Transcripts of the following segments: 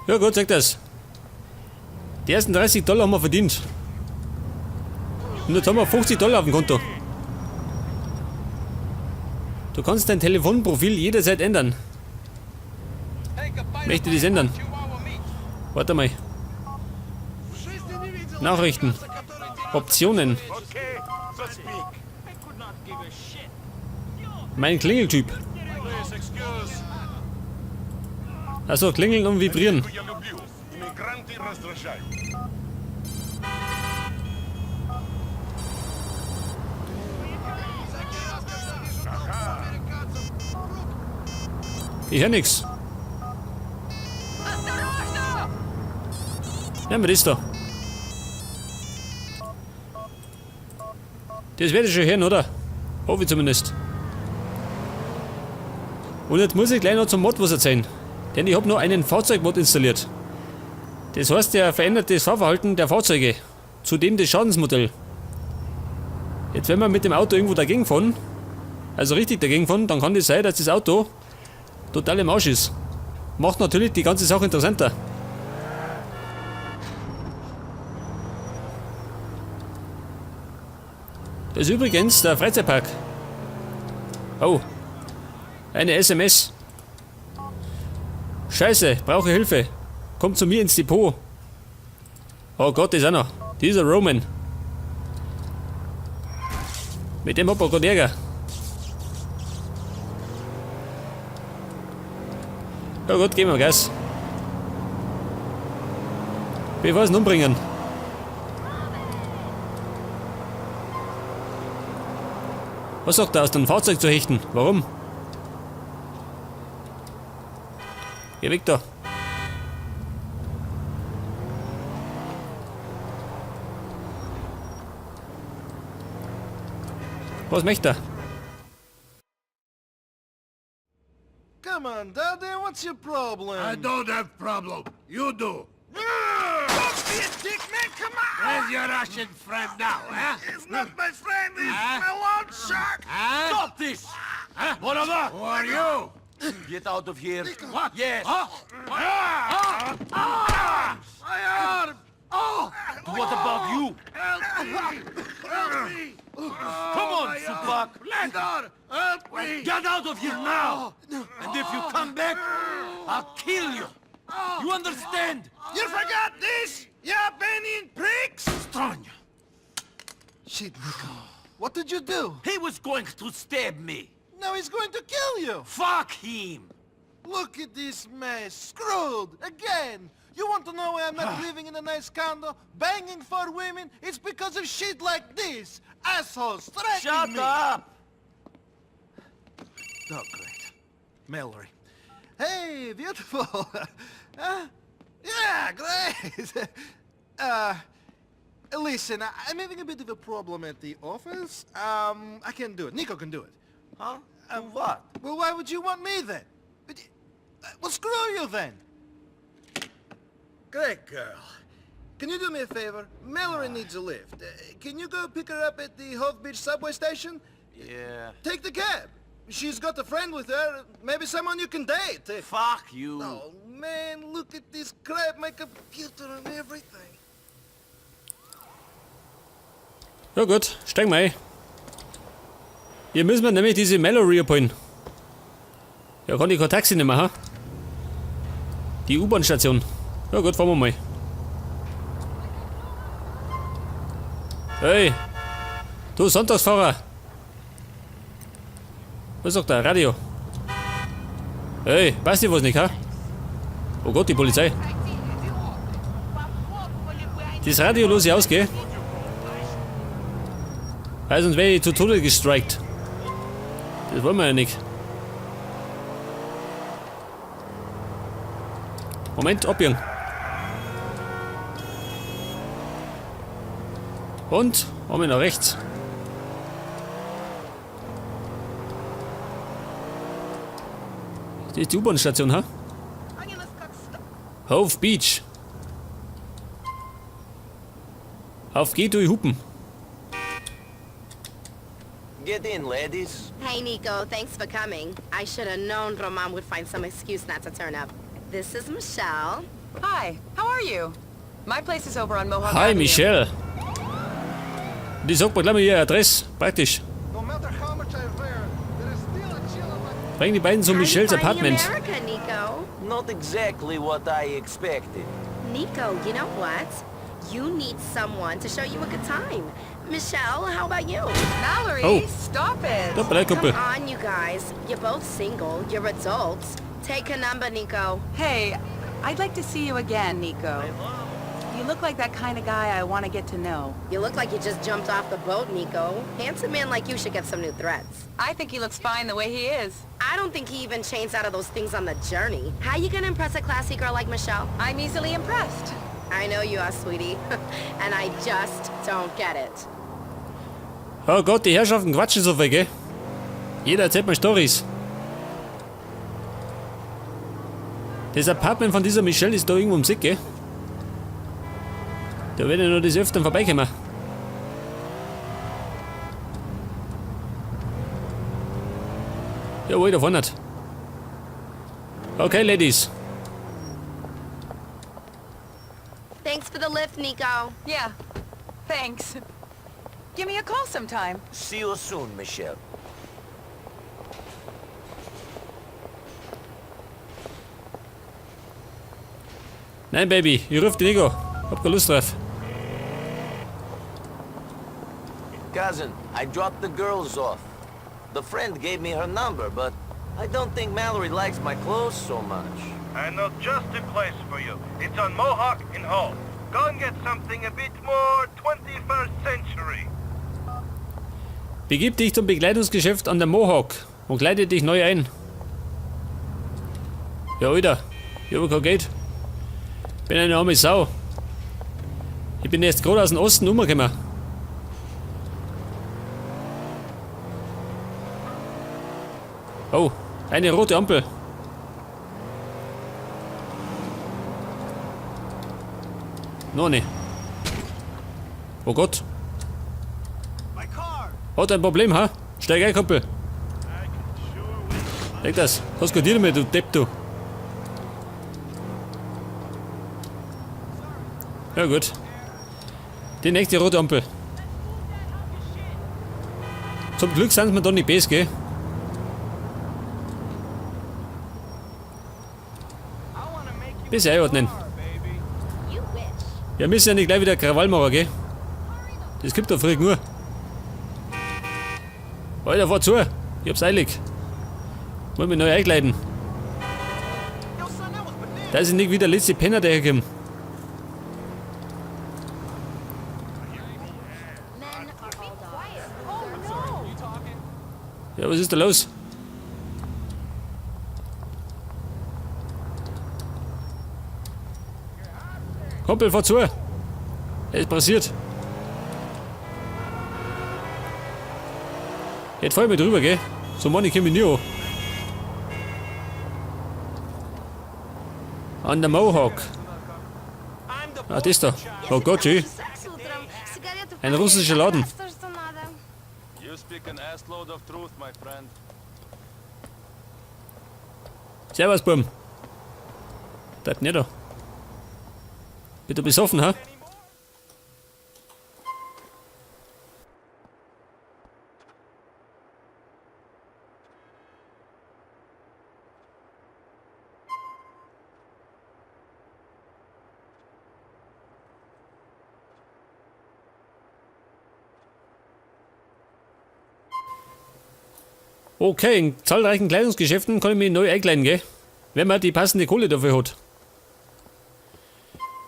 Ja gut, sag das. Die ersten $30 haben wir verdient. Und jetzt haben wir $50 auf dem Konto. Du kannst dein Telefonprofil jederzeit ändern. Möchte das ändern? Warte mal. Nachrichten. Optionen. Mein Klingeltyp. Also klingeln und vibrieren. Ich höre nix. Nehmen wir das da. Das werde ich schon hören, oder? Hoffe ich zumindest. Und jetzt muss ich gleich noch zum Mod was erzählen. Denn ich habe noch einen Fahrzeugmod installiert. Das heißt, der verändert das Fahrverhalten der Fahrzeuge. Zudem das Schadensmodell. Jetzt wenn wir mit dem Auto irgendwo dagegen fahren, also richtig dagegen fahren, dann kann das sein, dass das Auto total im Arsch ist. Macht natürlich die ganze Sache interessanter. Das ist übrigens der Freizeitpark. Oh. Eine SMS. Scheiße, brauche Hilfe. Kommt zu mir ins Depot. Oh Gott, ist einer. Dieser Roman. Mit dem hat man gerade Ärger. Ja gut, gehen wir Gas. Bevor sie ihn umbringen. Was sagt er, aus dem Fahrzeug zu hechten? Warum? Geh weg da. Was möchte er? Come on, Daddy, what's your problem? I don't have problem. You do. Don't be a dick, man, come on! Where's your Russian friend now, huh? It's not my friend, it's Huh? my loan shark! Huh? Stop this! Huh? What of that? Who are you? Get out of here. What? Yes. Huh? My arm! Oh! What about you? Help me! Help me! Come on, Supak. Landor, help me! Get out of here now! And if you come back, I'll kill you. You understand? You forgot this? You Albanian pricks! Stranya. Shit, Nico. What did you do? He was going to stab me. Now he's going to kill you! Fuck him. Look at this mess! Screwed! Again! You want to know why I'm not living in a nice condo, banging for women? It's because of shit like this! Assholes threatening Shut me! up. Oh, great. Mallory. Hey, beautiful! Huh? Yeah, great! Listen, I'm having a bit of a problem at the office. I can't do it. Nico can do it. Huh? And what? Well, why would you want me then? Well, screw you then! Great girl. Can you do me a favor? Mallory needs a lift. Can you go pick her up at the Hove Beach subway station? Yeah. Take the cab. She's got a friend with her. Maybe someone you can date. Fuck you. Oh, man, look at this crap. My computer and everything. Ja gut, steigen wir ein. Hier müssen wir nämlich diese Mallory abholen. Ja, kann ich kein Taxi nehmen, ha? Die U-Bahn-Station. Ja gut, fahren wir mal. Hey! Du Sonntagsfahrer! Was sagt der? Radio? Hey, weißt du was nicht, ha? Oh Gott, die Polizei. Das Radio los ich aus, gell? Weil sonst wäre ich zu Tode gestrikt. Das wollen wir ja nicht. Moment, abbiegen. Und? Haben wir nach rechts. Das ist die U-Bahn-Station, ha? Hove Beach. Auf geht durch Hupen. Get in, ladies. Hey, Nico, thanks for coming. I should have known Roman would find some excuse not to turn up. This is Michelle. Hi, how are you? My place is over on Mohawk Hi, Avenue. Michelle. Die sagt mir gleich mal ihre Adresse. Praktisch. No matter how much I wear, there is still a chill on my... Bring die beiden zu Michelles How'd you find Apartment. America, Nico? Not exactly what I expected. Nico, you know what? You need someone to show you a good time. Michelle, how about you? Mallory, Oh. stop it. Stop bei der Come Kumpel. on, you guys. You're both single. You're adults. Take a number, Nico. Hey, I'd like to see you again, Nico. You look like that kind of guy I want to get to know. You look like you just jumped off the boat, Nico. Handsome man like you should get some new threats. I think he looks fine the way he is. I don't think he even changed out of those things on the journey. How you gonna impress a classy girl like Michelle? I'm easily impressed. I know you are, sweetie. And I just don't get it. Oh Gott, die Herrschaften quatschen so viel, gell? Jeder erzählt mir Storys. Das Apartment von dieser Michelle ist da irgendwo im Sick, gell? Da werden ja noch des Öfteren vorbeikommen. Jawohl, da vorne. Okay, Ladies. Thanks for the lift, Nico. Yeah, thanks. Give me a call sometime. See you soon, Michelle. Nein, Baby, ich ruf den Nico. Hab keine Lust drauf. Cousin, I dropped the girls off. The friend gave me her number, but I don't think Mallory likes my clothes so much. I know just the place for you. It's on Mohawk in Hall. Go and get something a bit more 21st century. Begib dich zum Bekleidungsgeschäft an der Mohawk und kleide dich neu ein. Ja, Alter, ich hab kein Geld. Bin eine arme Sau. Ich bin erst gerade aus dem Osten umgekommen. Oh, eine rote Ampel. Noch nicht. Oh Gott. Hat ein Problem, ha? Steig ein, Kumpel. Leg das. Was geht dir mit, du Depp, du? Ja gut. Die nächste rote Ampel. Zum Glück sind wir da nicht best, gell? Bis einordnen. You wish. Wir müssen ja nicht gleich wieder Krawall machen, gell? Das gibt doch frick nur. Alter, fahr zu. Ich hab's eilig. Muss mich neu einkleiden. Da ist nicht wieder der letzte Penner dahergekommen. Ja, was ist da los? Kumpel, fahr zu. Es ist passiert. Jetzt fahr ich mal drüber, gell? So Mann, ich komm nie an. An der Mohawk. Ah, das da. Oh Gott, schön. Ein russischer Laden. You speak an assload of truth, my friend. Servus, Bum. Bleibt nicht da. Bitte besoffen, ha? Okay, in zahlreichen Kleidungsgeschäften kann ich mich neu einkleiden, gell? Wenn man die passende Kohle dafür hat.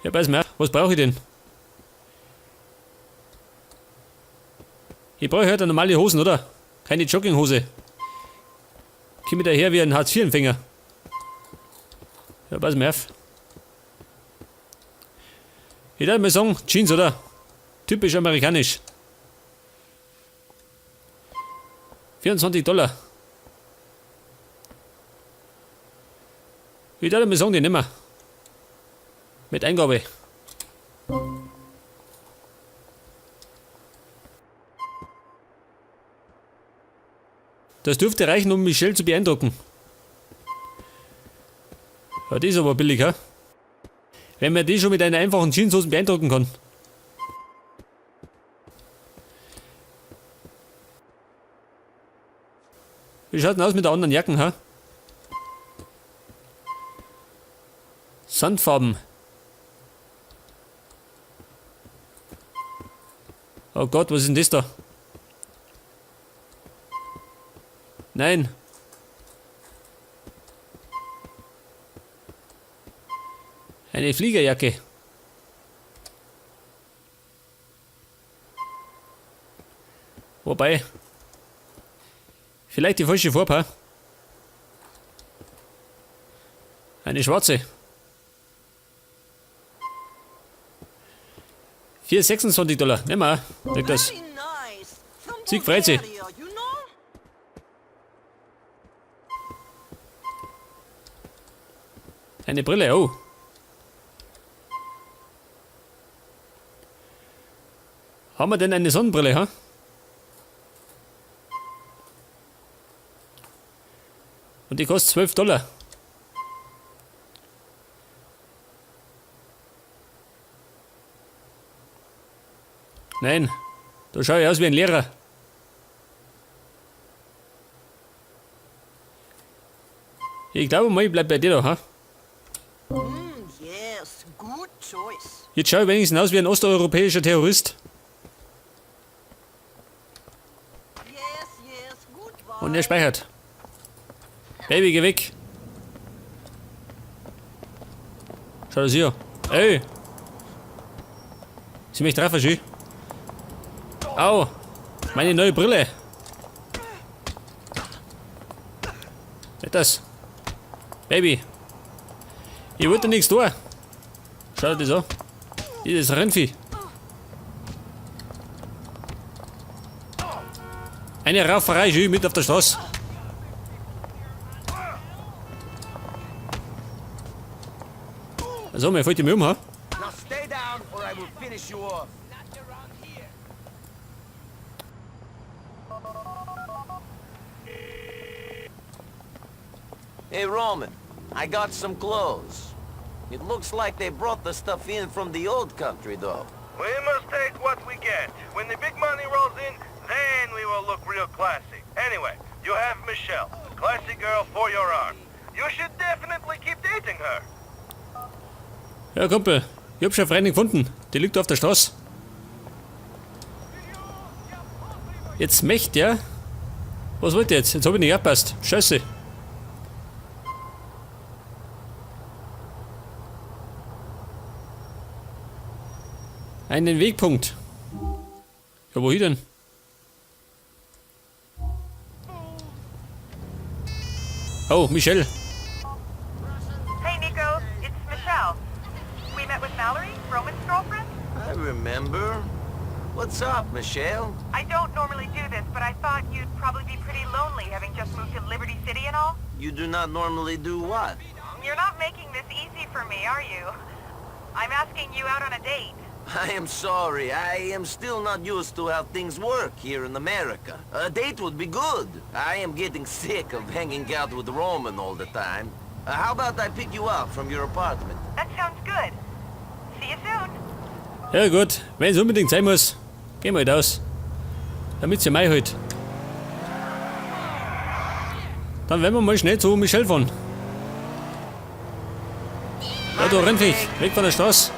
Ja, pass mal, was brauche ich denn? Ich brauche halt eine normale Hosen, oder? Keine Jogginghose. Komm ich daher wie ein Hartz-IV-Empfänger. Ja, pass mal auf. Ich würde mal sagen, Jeans, oder? Typisch amerikanisch. $24. Ich würde mal sagen, die nehmen wir. Mit Eingabe. Das dürfte reichen, um Michelle zu beeindrucken. Ja, die ist aber billig, ha? Wenn man die schon mit einer einfachen Jeanshose beeindrucken kann. Wie schaut denn aus mit der anderen Jacken, ha? Sandfarben. Oh Gott, was ist denn das da? Nein. Eine Fliegerjacke. Wobei. Vielleicht die falsche Farbe. Eine schwarze. 4,26 $. Nehmen wir. Kriegt das. Sieg freut sich. Eine Brille, oh. Haben wir denn eine Sonnenbrille, ha? Und die kostet 12 $. Nein, da schaue ich aus wie ein Lehrer. Ich glaube mal, ich bleib bei dir da, ha? Yes, good choice. Jetzt schaue ich wenigstens aus wie ein osteuropäischer Terrorist. Yes, good Und er speichert. Baby, geh weg. Schau das hier. Ey! Sie mich treffen, schön. Au! Meine neue Brille. Nicht das. Baby. Ich wollte nichts tun. Schau dir das an. Dieses Rennvieh. Eine Rauferei, schön mit auf der Straße. Also, mir fällt die Mühe um, ha? Now stay down or I will finish you off. Hey Roman, I got some clothes. It looks like they brought the stuff in from the old country though. We must take what we get. When the big money rolls in, then we will look real classy. Anyway, you have Michelle, classy girl for your arm. You should definitely keep dating her. Ja, Kumpel, ich hab schon eine Freundin gefunden. Die liegt auf der Straße. Jetzt Mächt, ja? Was wollt ihr jetzt? Jetzt hab ich nicht abpasst. Scheiße. Einen Wegpunkt. Ja, wohin denn? Oh, Michelle. Hey, Nico. It's Michelle. We met with Mallory, Roman's girlfriend? I remember. What's up, Michelle? I don't normally do this, but I thought you'd probably be pretty lonely having just moved to Liberty City and all. You do not normally do what? You're not making this easy for me, are you? I'm asking you out on a date. I am sorry. I am still not used to how things work here in America. A date would be good. I am getting sick of hanging out with Roman all the time. How about I pick you up from your apartment? That sounds good. See you soon. Ja gut, wenn es unbedingt sein muss, gehen wir halt aus. Damit sie mich halt. Dann werden wir mal schnell zu Michelle fahren. Ja, du Rennviech, weg von der Straße.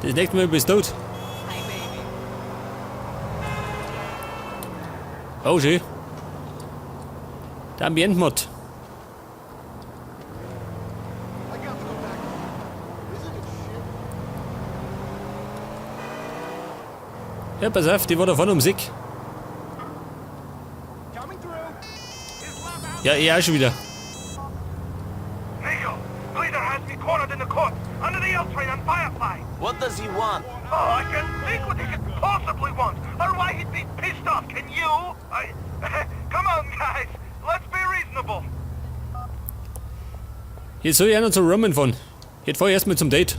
Das nächste Mal bist du tot. Oh, schön. Der Ambientmod. Ja, pass auf, die war da vorne um Sick. Ja, ich auch schon wieder. Nico, Leader has me cornered in the court, under the L-train on Firefly. What does he want? Oh, I can't think what he could possibly want, or why he'd be pissed off. Can you? Come on, guys. Let's be reasonable. Jetzt soll ich auch noch zu Roman fahren. Jetzt fahr ich erstmal zum Date.